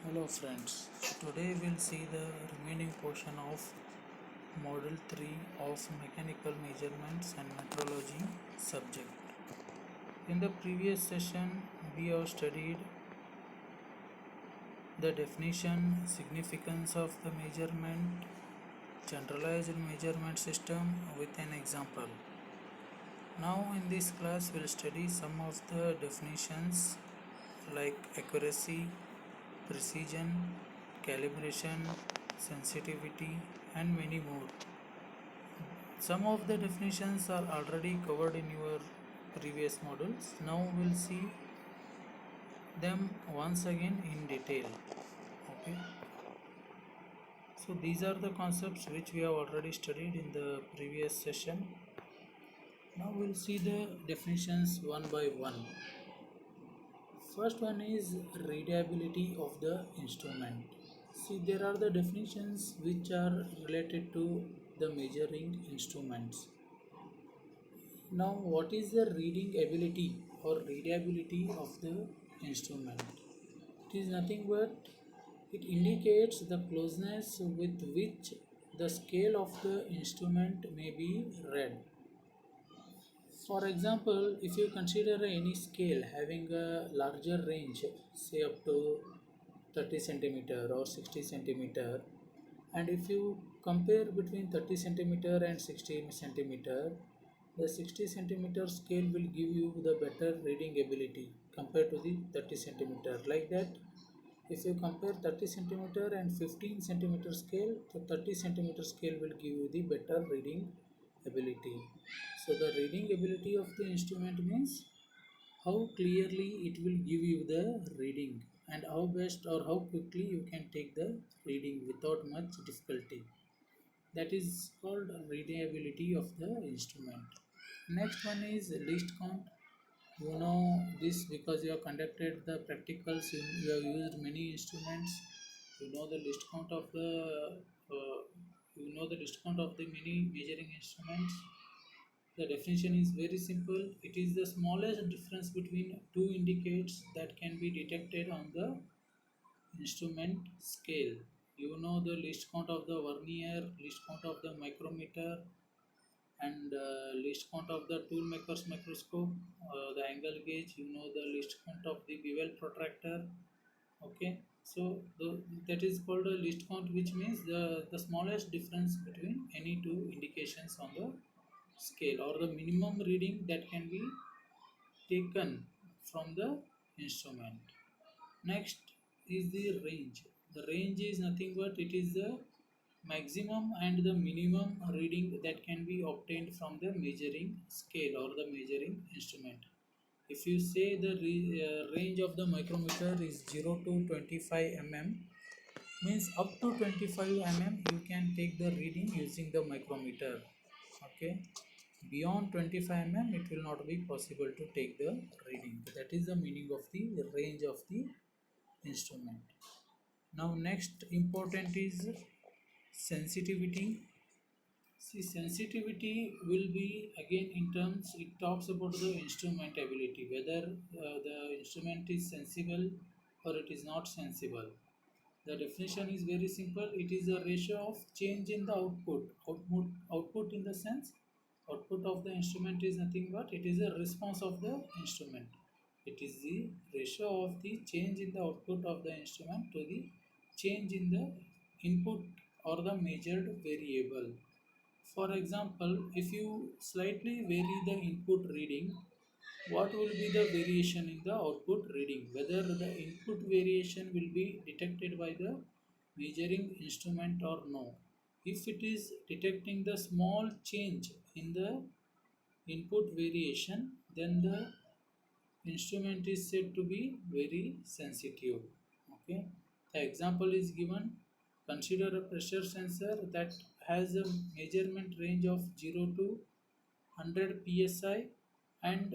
Hello friends, today we'll see the remaining portion of Model 3 of Mechanical Measurements and Metrology subject. In the previous session, we have studied the definition, significance of the measurement, generalized measurement system with an example. Now in this class we'll study some of the definitions like accuracy, precision, calibration, sensitivity, and many more. Some of the definitions are already covered in your previous modules. Now we'll see them once again in detail. Okay. So these are the concepts which we have already studied in the previous session. Now we'll see the definitions one by one. First one is readability of the instrument. See, there are the definitions which are related to the measuring instruments. Now, what is the reading ability or readability of the instrument? It is nothing but it indicates the closeness with which the scale of the instrument may be read. For example, if you consider any scale having a larger range, say up to 30 centimeter or 60 centimeter, and if you compare between 30 centimeter and 60 centimeter, the 60 centimeter scale will give you the better reading ability compared to the 30 centimeter. Like that, if you compare 30 centimeter and 15 centimeter scale, the 30 centimeter scale will give you the better reading ability. So the reading ability of the instrument means how clearly it will give you the reading and how best or how quickly you can take the reading without much difficulty. That is called readability of the instrument. Next one is least count. You know this because you have conducted the practicals, you have used many instruments. You know the list count of the many measuring instruments. The definition is very simple. It is the smallest difference between two indicates that can be detected on the instrument scale. You know the least count of the vernier, least count of the micrometer, and least count of the tool maker's microscope, the angle gauge. You know the least count of the bevel protractor. Okay, so that is called a least count, which means the smallest difference between any two indications on the scale or the minimum reading that can be taken from the instrument. Next is the range. The range is nothing but it is the maximum and the minimum reading that can be obtained from the measuring scale or the measuring instrument. If you say the range of the micrometer is 0 to 25 mm, means up to 25 mm you can take the reading using the micrometer. Okay, beyond 25 mm it will not be possible to take the reading. That is the meaning of the range of the instrument. Now next important is sensitivity. See, sensitivity will be again in terms, it talks about the instrument ability, whether the instrument is sensible or it is not sensible. The definition is very simple. It is a ratio of change in the output in the sense, output of the instrument is nothing but it is a response of the instrument. It is the ratio of the change in the output of the instrument to the change in the input or the measured variable. For example, if you slightly vary the input reading, what will be the variation in the output reading? Whether the input variation will be detected by the measuring instrument or no. If it is detecting the small change in the input variation, then the instrument is said to be very sensitive. Okay. The example is given. Consider a pressure sensor that has a measurement range of 0 to 100 psi and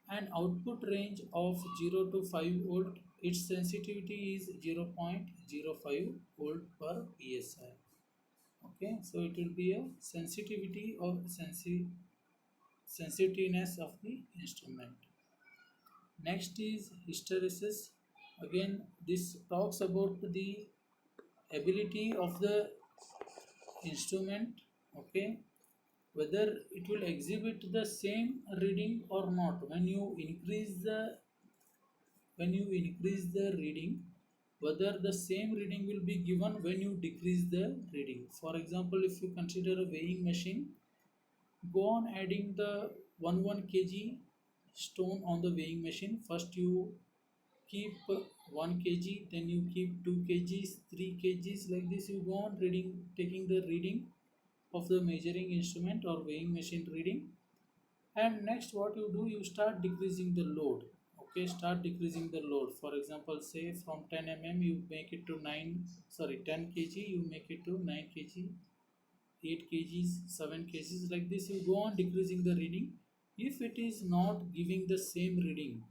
an output range of 0 to 5 volt. Its sensitivity is 0.05 volt per psi. Okay, so it will be a sensitivity of sensitiveness of the instrument. Next is hysteresis. Again, this talks about the ability of the instrument, okay, whether it will exhibit the same reading or not. When you increase the reading, whether the same reading will be given when you decrease the reading. For example, if you consider a weighing machine, go on adding the 1 kg stone on the weighing machine. First you keep 1 kg, then you keep 2 kgs, 3 kgs, like this you go on reading, taking the reading of the measuring instrument or weighing machine reading. And next what you do, you start decreasing the load. Okay, start decreasing the load. For example, say from 10 mm you make it to 9, sorry, 10 kg you make it to 9 kg, 8 kgs, 7 kgs, like this you go on decreasing the reading. If it is not giving the same reading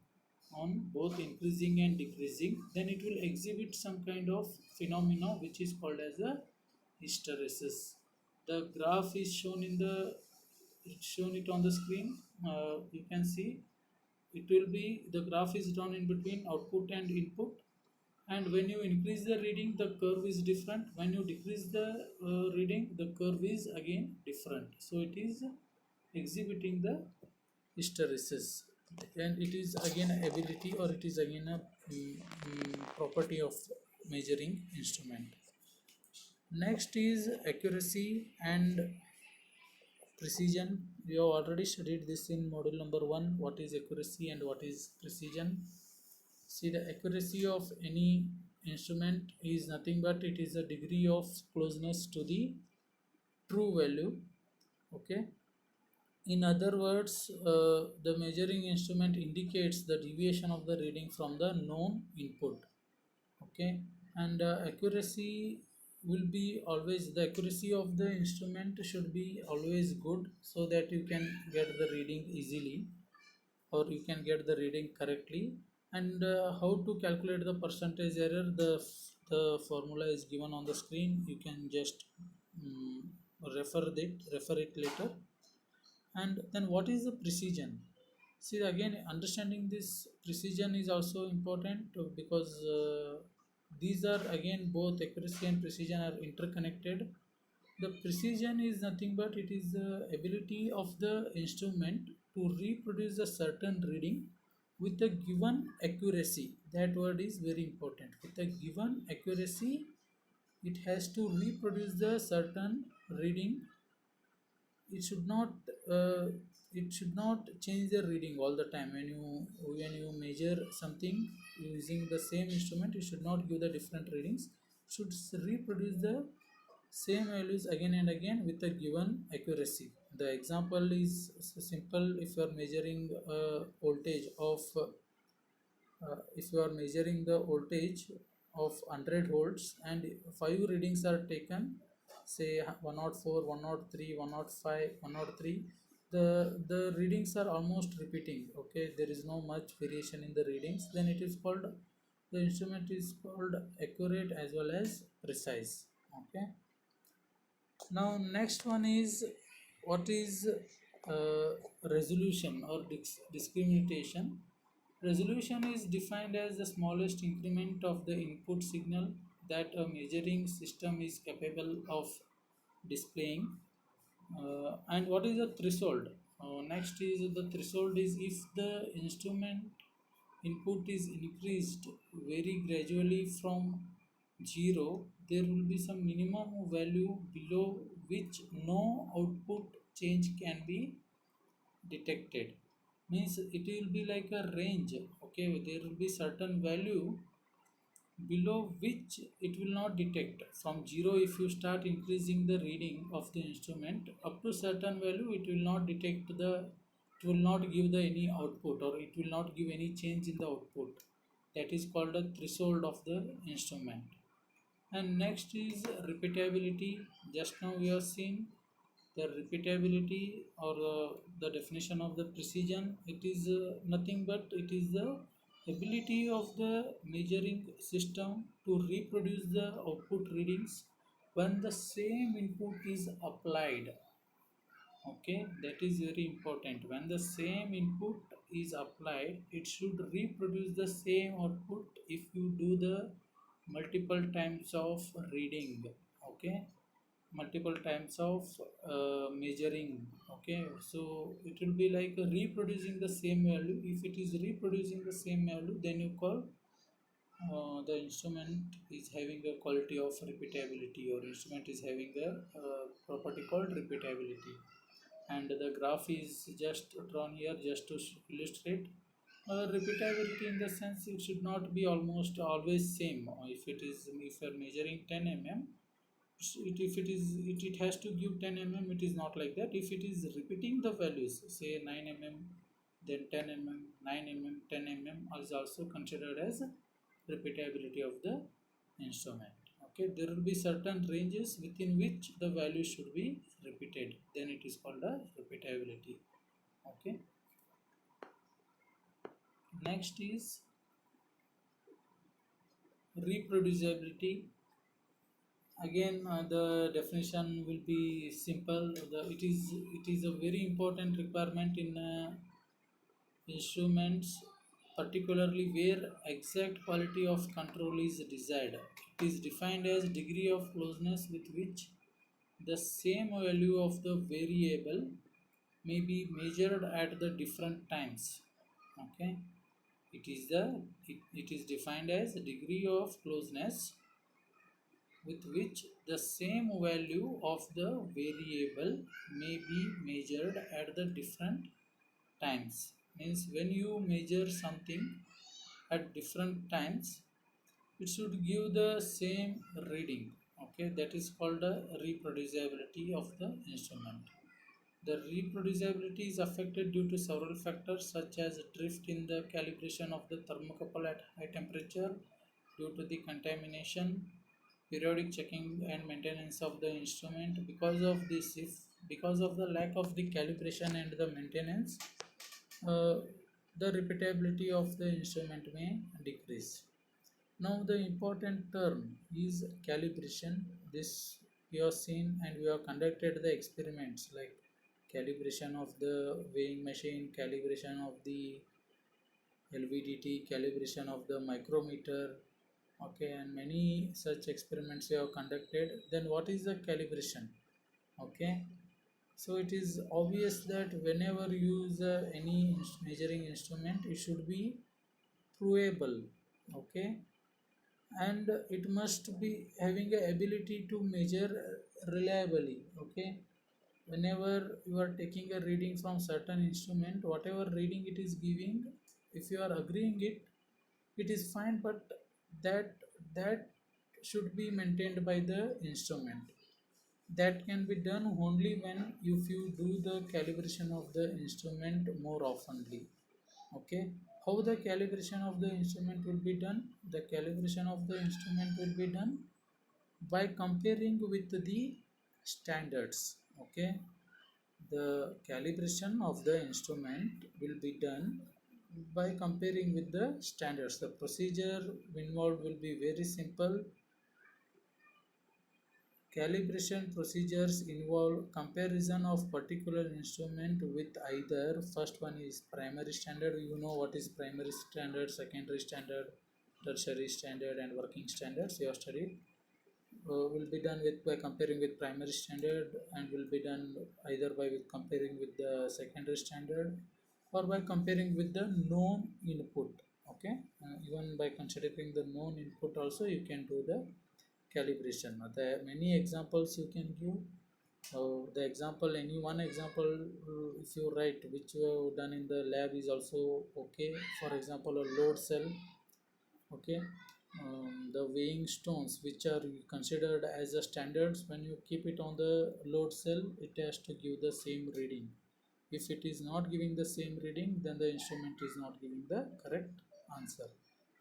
on both increasing and decreasing, then it will exhibit some kind of phenomena which is called as a hysteresis. The graph is shown in the, it's shown it on the screen. You can see it will be, the graph is drawn in between output and input, and when you increase the reading the curve is different, when you decrease the reading the curve is again different. So it is exhibiting the hysteresis, and it is again a ability, or it is again a property of measuring instrument. Next is accuracy and precision. We have already studied this in module number 1, what is accuracy and what is precision. See, the accuracy of any instrument is nothing but it is a degree of closeness to the true value. Okay, in other words, the measuring instrument indicates the deviation of the reading from the known input. Okay, and accuracy will be always, the accuracy of the instrument should be always good, so that you can get the reading easily, or you can get the reading correctly. And how to calculate the percentage error, the formula is given on the screen. You can just um, refer it later. And then what is the precision? See, again, understanding this precision is also important, because these are again, both accuracy and precision are interconnected. The precision is nothing but it is the ability of the instrument to reproduce a certain reading with a given accuracy. That word is very important. With a given accuracy, it has to reproduce the certain reading. It should not uh, it should not change the reading all the time. When you measure something using the same instrument, you should not give the different readings. It should reproduce the same values again and again with a given accuracy. The example is simple. If you are measuring voltage of if you are measuring the voltage of 100 volts and 5 readings are taken, say 104, 103, 105, 103, the readings are almost repeating. Okay, there is no much variation in the readings, then it is called, the instrument is called accurate as well as precise. Okay, now next one is, what is resolution or discrimination. Resolution is defined as the smallest increment of the input signal that a measuring system is capable of displaying. And what is the threshold? Next is, the threshold is if the instrument input is increased very gradually from 0, there will be some minimum value below which no output change can be detected. Means it will be like a range. Okay, there will be certain value below which it will not detect. From 0, if you start increasing the reading of the instrument up to certain value, it will not detect the, it will not give the any output, or it will not give any change in the output. That is called a threshold of the instrument. And next is repeatability. Just now we have seen the repeatability, or the definition of the precision. It is nothing but it is the ability of the measuring system to reproduce the output readings when the same input is applied. Okay, that is very important. When the same input is applied, it should reproduce the same output if you do the multiple times of reading. Okay, multiple times of measuring. Okay, so it will be like reproducing the same value. If it is reproducing the same value, then you call the instrument is having a quality of repeatability, or instrument is having a property called repeatability. And the graph is just drawn here just to illustrate repeatability, in the sense it should not be almost always same. If it is, if you are measuring 10 mm, if it is, it has to give 10 mm. It is not like that. If it is repeating the values, say 9 mm, then 10 mm, 9 mm, 10 mm is also considered as repeatability of the instrument. Okay, there will be certain ranges within which the value should be repeated, then it is called a repeatability. Okay, next is reproducibility. Again, the definition will be simple. It is a very important requirement in instruments, particularly where exact quality of control is desired. It is defined as degree of closeness with which the same value of the variable may be measured at the different times. Okay, it is defined as degree of closeness with which the same value of the variable may be measured at the different times. Means when you measure something at different times, it should give the same reading. Okay, that is called the reproducibility of the instrument. The reproducibility is affected due to several factors such as drift in the calibration of the thermocouple at high temperature due to the contamination, periodic checking and maintenance of the instrument. Because of this, if because of the lack of the calibration and the maintenance, uh, the repeatability of the instrument may decrease. Now the important term is calibration. This we have seen, and we have conducted the experiments like calibration of the weighing machine, calibration of the LVDT, calibration of the micrometer. Okay, and many such experiments we have conducted. Then what is the calibration? Okay, so it is obvious that whenever you use any measuring instrument, it should be provable. Okay, and it must be having a ability to measure reliably. Okay, whenever you are taking a reading from certain instrument, whatever reading it is giving, if you are agreeing it, it is fine, but that that should be maintained by the instrument. That can be done only when if you do the calibration of the instrument more oftenly. Okay, how the calibration of the instrument will be done? The calibration of the instrument will be done by comparing with the standards. Okay, the calibration of the instrument will be done by comparing with the standards. The procedure involved will be very simple. Calibration procedures involve comparison of particular instrument with either, first one is primary standard. You know what is primary standard, secondary standard, tertiary standard, and working standards. You have studied. Will be done with by comparing with primary standard, and will be done either by with comparing with the secondary standard, or by comparing with the known input. Okay, even by considering the known input also you can do the calibration. There are many examples you can give. The example, any one example, if you write which you have done in the lab is also okay. For example, a load cell. Okay, the weighing stones which are considered as a standards, when you keep it on the load cell, it has to give the same reading. If it is not giving the same reading, then the instrument is not giving the correct answer.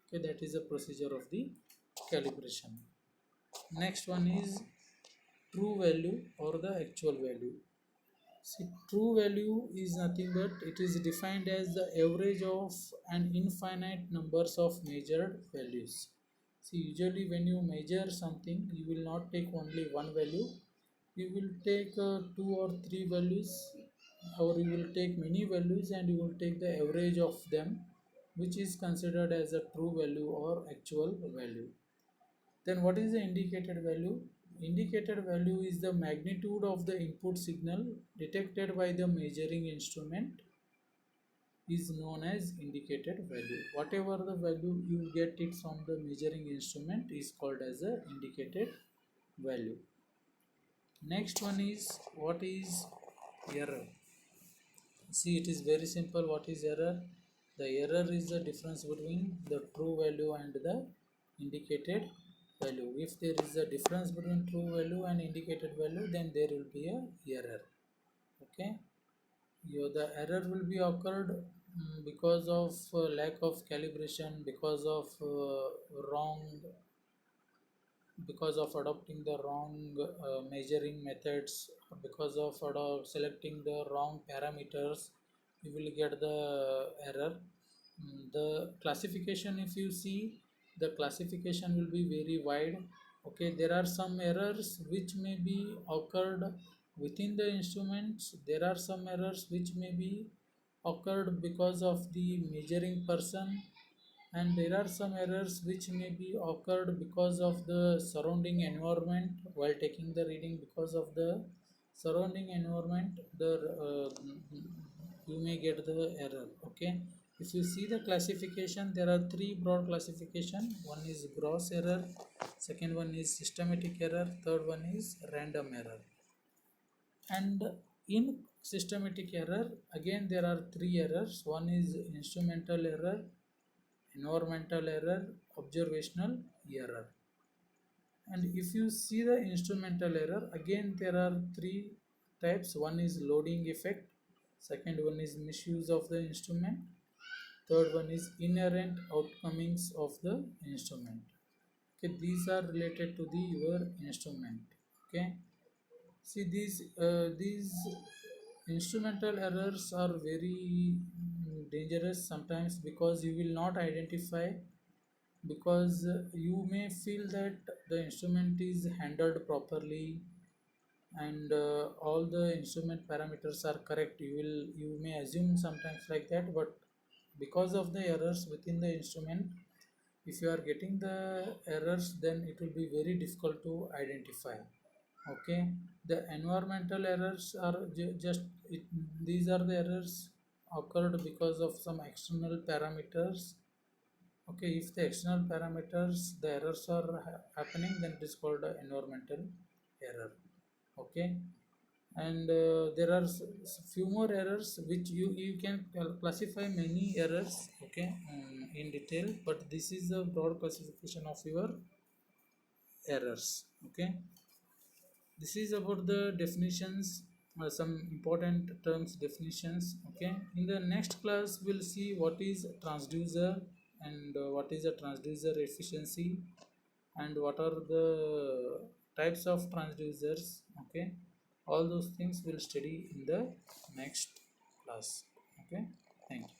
Okay, that is the procedure of the calibration. Next one is true value or the actual value. See, true value is nothing but it is defined as the average of an infinite numbers of measured values. See, usually when you measure something, you will not take only one value. You will take two or three values. or you will take many values and you will take the average of them, which is considered as a true value or actual value. Then what is the indicated value? Indicated value is the magnitude of the input signal detected by the measuring instrument is known as indicated value. Whatever the value you get it from the measuring instrument is called as a indicated value. Next one is, what is error? See, it is very simple. What is error? The error is the difference between the true value and the indicated value. If there is a difference between true value and indicated value, then there will be a error. Okay, the error will be occurred because of lack of calibration, because of wrong, because of adopting the wrong measuring methods, because of selecting the wrong parameters, you will get the error. The classification, if you see, the classification will be very wide. Okay, there are some errors which may be occurred within the instruments. There are some errors which may be occurred because of the measuring person, and there are some errors which may be occurred because of the surrounding environment while taking the reading. Because of the surrounding environment, the you may get the error. Okay, if you see the classification, there are three broad classification. One is gross error, second one is systematic error, third one is random error. And in systematic error, again there are three errors. One is instrumental error, environmental error, observational error. And if you see the instrumental error, again there are three types. One is loading effect, second one is misuse of the instrument, third one is inherent outcomings of the instrument. Okay, these are related to the your instrument. Okay, see, these instrumental errors are very dangerous sometimes, because you will not identify, because you may feel that the instrument is handled properly and all the instrument parameters are correct. You may assume sometimes like that, but because of the errors within the instrument, if you are getting the errors, then it will be very difficult to identify. Okay, the environmental errors are just these are the errors occurred because of some external parameters. Okay, if the external parameters, the errors are happening, then it is called a environmental error. Okay, and there are few more errors which you can classify many errors. Okay, in detail, but this is the broad classification of your errors. Okay, this is about the definitions, some important terms definitions. Okay, in the next class we'll see what is transducer, and what is a transducer efficiency, and what are the types of transducers. Okay, all those things we'll study in the next class. Okay, thank you.